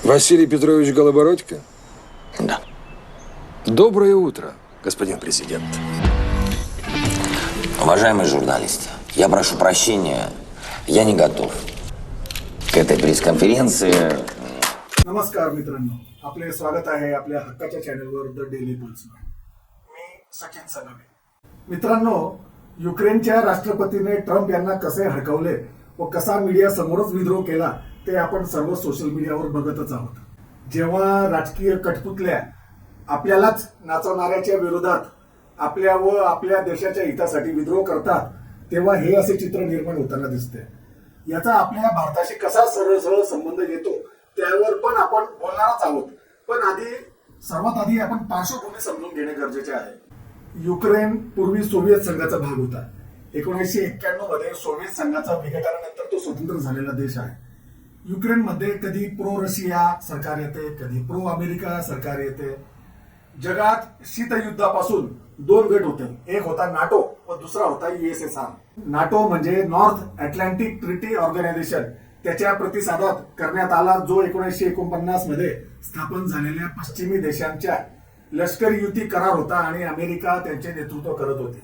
Василий Петрович Голобородько? Да. Доброе утро, господин президент. Уважаемые журналисты, я прошу прощения, я не готов к этой пресс-конференции. नमस्कार मित्रांनो, आपले स्वागत आहे आपल्या हक्काच्या चॅनलवर द डेली पल्सवर. मी सचिन सनवे. मित्रांनो, युक्रेनच्या राष्ट्रपतीने ट्रम्प यांना कसे हडकवले व कसा मीडिया समोरच विद्रोह केला ते आपण सर्व सोशल मीडियावर बघतच आहोत. जेव्हा राजकीय कठपुतल्या आपल्यालाच नाचवणाऱ्याच्या विरोधात आपल्या व आपल्या देशाच्या हितासाठी विद्रोह करतात, तेव्हा हे असे चित्र निर्माण होताना दिसते. याचा आपल्या भारताशी कसा सरळ सरळ संबंध येतो त्यावर पण आपण बोलणारच आहोत. पण सर्वात आधी आपण पार्श्वभूमी समजून घेणे गरजेचे आहे. युक्रेन पूर्वी सोव्हिएत संघाचा भाग होता. 1991 मध्ये सोव्हिएत संघाचा विघटनानंतर तो स्वतंत्र झालेला देश आहे. युक्रेनमध्ये कधी प्रो रशिया सरकार येते, कधी प्रो अमेरिका सरकार येते. जगात शीतयुद्धापासून दोन गट होते. एक होता नाटो व दुसरा होता USSR. नाटो म्हणजे नॉर्थ अटलांटिक ट्रिटी ऑर्गनायझेशन. त्याच्या प्रतिसादात करण्यात आला जो 1949 मध्ये स्थापन झालेल्या पश्चिमी देशांच्या लष्करी युती करार होता आणि अमेरिका त्यांचे नेतृत्व करत होते.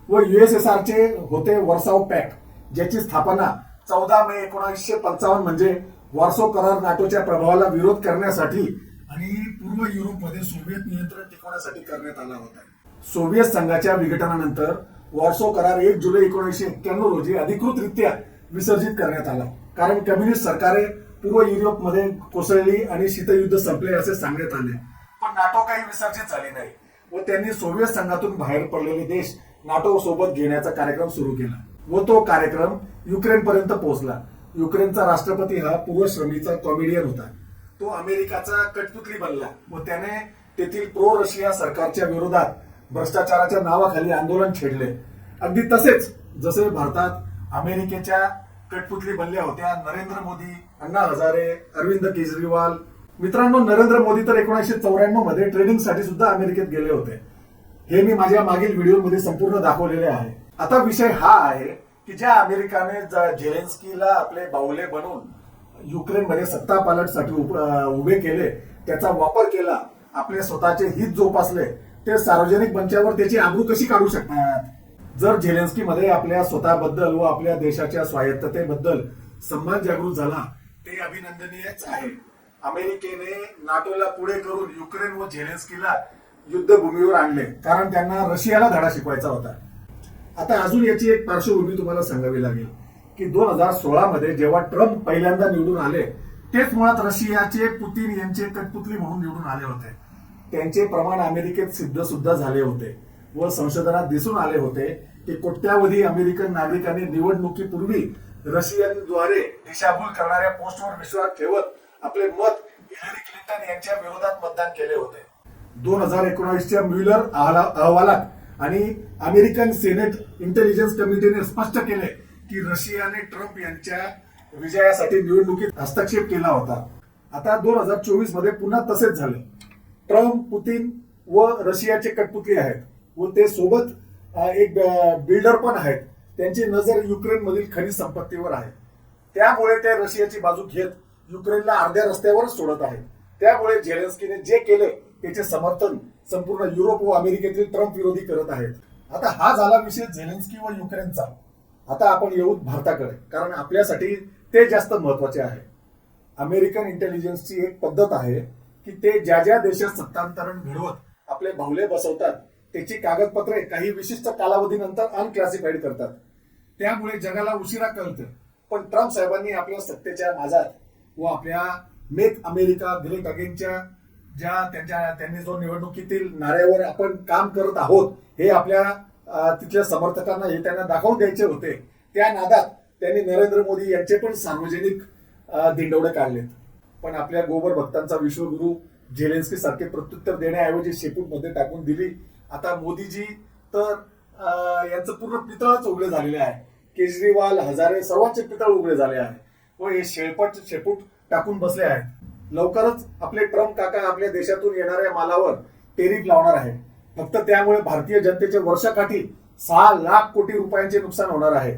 व USSR चे होते वर्साव पॅक्ट, ज्याची स्थापना 14 मे 1955 म्हणजे वॉर्सो करार नाटोच्या प्रभावाला विरोध करण्यासाठी आणि पूर्व युरोपमध्ये सोव्हिएत नियंत्रण टिकवण्यासाठी करण्यात आला होता. सोव्हिएत संघाच्या विघटनानंतर वॉर्सो करार 1 जुलै 1991 रोजी अधिकृतरित्या विसर्जित करण्यात आला, कारण कम्युनिस्ट सरकारे पूर्व युरोपमध्ये कोसळली आणि शीतयुद्ध संपले असे सांगण्यात आले. पण नाटो काही विसर्जित झाली नाही व त्यांनी सोव्हिएत संघातून बाहेर पडलेले देश नाटो सोबत घेण्याचा कार्यक्रम सुरू केला व तो कार्यक्रम युक्रेन पर्यंत पोहोचला. युक्रेनचा राष्ट्रपती हा पूर्वश्रमीचा कॉमेडियन होता. तो अमेरिकाचा कठपुतली बनला व त्याने तेथील प्रो रशिया सरकारच्या विरोधात भ्रष्टाचाराच्या नावाखाली आंदोलन छेडले. अगदी तसेच जसे भारतात अमेरिकेच्या कठपुतली बनल्या होत्या नरेंद्र मोदी, अण्णा हजारे, अरविंद केजरीवाल. मित्रांनो, नरेंद्र मोदी तर 1994 मध्ये ट्रेनिंगसाठी सुद्धा अमेरिकेत गेले होते. हे मी माझ्या मागील व्हिडिओमध्ये संपूर्ण दाखवलेले आहे. आता विषय हा आहे की ज्या अमेरिकाने झेलेन्स्कीला आपले बाहुले बनवून युक्रेनमध्ये सत्ता पालटसाठी उभे केले, त्याचा वापर केला, आपले स्वतःचे हित जोपासले, ते सार्वजनिक मंचावर त्याची आबरू कशी काढू शकतात? जर झेलेन्स्की मध्ये आपल्या स्वतःबद्दल व आपल्या देशाच्या स्वायत्ततेबद्दल सन्मान जागृत झाला ते अभिनंदनीयच आहे. अमेरिकेने नाटोला पुढे करून युक्रेन व झेलेन्स्कीला युद्धभूमीवर आणले, कारण त्यांना रशियाला धडा शिकवायचा होता. आता अजून याची एक पार्श्वभूमी तुम्हाला सांगावी लागेल की 2016 मध्ये जेव्हा ट्रम्प पहिल्यांदा निवडून आले, तेच मुळात रशियाचे पुतीन यांचे कठपुतली म्हणून निवडून आले होते. त्यांचे प्रमाण अमेरिकेत सिद्ध सुद्धा झाले होते व संशोधनात दिसून आले होते की कोट्यावधी अमेरिकन नागरिकांनी निवडणुकीपूर्वी रशियनद्वारे दिशाभूल करणाऱ्या पोस्टवर विश्वास ठेवत आपले मत हिलरी क्लिंटन यांच्या विरोधात मतदान केले होते. 2019च्या म्युलर अहवालात आणि अमेरिकन सेनेट इंटेलिजन्स कमिटीने स्पष्ट केले की रशियाने ट्रम्प यांच्या विजयासाठी निवडणुकीत हस्तक्षेप केला होता. आता 2024 मध्ये पुन्हा तसेच झाले. ट्रम्प, पुतीन व रशियाचे कठपुतली आहेत व ते सोबत एक बिल्डर पण आहेत. त्यांची नजर युक्रेन मधील खनिज संपत्तीवर आहे. त्यामुळे ते रशियाची बाजू घेत युक्रेनला अर्ध्या रस्त्यावरच सोडत आहेत. त्यामुळे झेलेन्स्कीने जे केले त्याचे समर्थन संपूर्ण युरोप व अमेरिकेतील ट्रम्प विरोधी करत आहेत. आता हा झाला विषय झेलेन्स्की व युक्रेनचा. आता आपण येऊ भारताकडे, कारण आपल्यासाठी ते जास्त महत्वाचे आहे. अमेरिकन इंटेलिजन्सची एक पद्धत आहे की ते ज्या ज्या देशात सत्तांतरण घडवत आपले बाहुले बसवतात त्याची कागदपत्रे काही विशिष्ट कालावधीनंतर अनक्लासिफाईड करतात. त्यामुळे जगाला उशिरा कळते. पण ट्रम्प साहेबांनी आपल्या सत्तेच्या माझात व आपल्या मेक अमेरिका ग्रेट अगेनच्या त्यांनी जो निवडणुकीतील नाऱ्यावर आपण काम करत आहोत हे आपल्या तिथल्या समर्थकांना हे त्यांना दाखवून द्यायचे होते, त्या नादात त्यांनी नरेंद्र मोदी यांचे पण सार्वजनिक दिंडवडे काढलेत. पण आपल्या गोबर भक्तांचा विश्वगुरु झेलेन्स्की सारखे प्रत्युत्तर देण्याऐवजी शेपूटमध्ये टाकून दिली. आता मोदीजी तर यांचं पूर्ण पितळच उघडे झालेले आहे. केजरीवाल, हजारे सर्वांचे पितळ उघडे झाले आहे व हे शेपूट टाकून बसले आहेत. लवकरच आपले ट्रम्प काका आपल्या देशातून येणाऱ्या मालावर टेरिफ लावणार आहे. फक्त त्यामुळे भारतीय जनतेच्या वर्षाकाठी 6 लाख कोटी रुपयांचे नुकसान होणार आहे.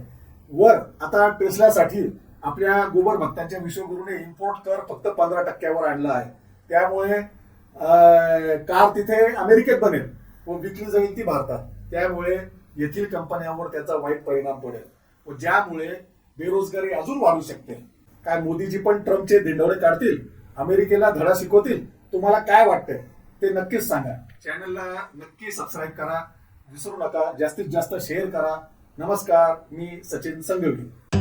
वर आता टेस्लासाठी आपल्या गोबर भक्तांच्या विश्वगुरूने इम्पोर्ट कर फक्त 15% आणला आहे. त्यामुळे कार तिथे अमेरिकेत बनेल व विकली जाईल ती भारतात. त्यामुळे येथील कंपन्यांवर त्याचा वाईट परिणाम पडेल व ज्यामुळे बेरोजगारी अजून वाढू शकते. काय मोदीजी पण ट्रम्पचे दिंडोळे काढतील, अमेरिकेला धडा शिकवतील? तुम्हाला काय वाटतंय ते नक्कीच सांगा. चॅनलला नक्की सबस्क्राईब करा, विसरू नका. जास्तीत जास्त शेअर करा. नमस्कार, मी सचिन संघवी.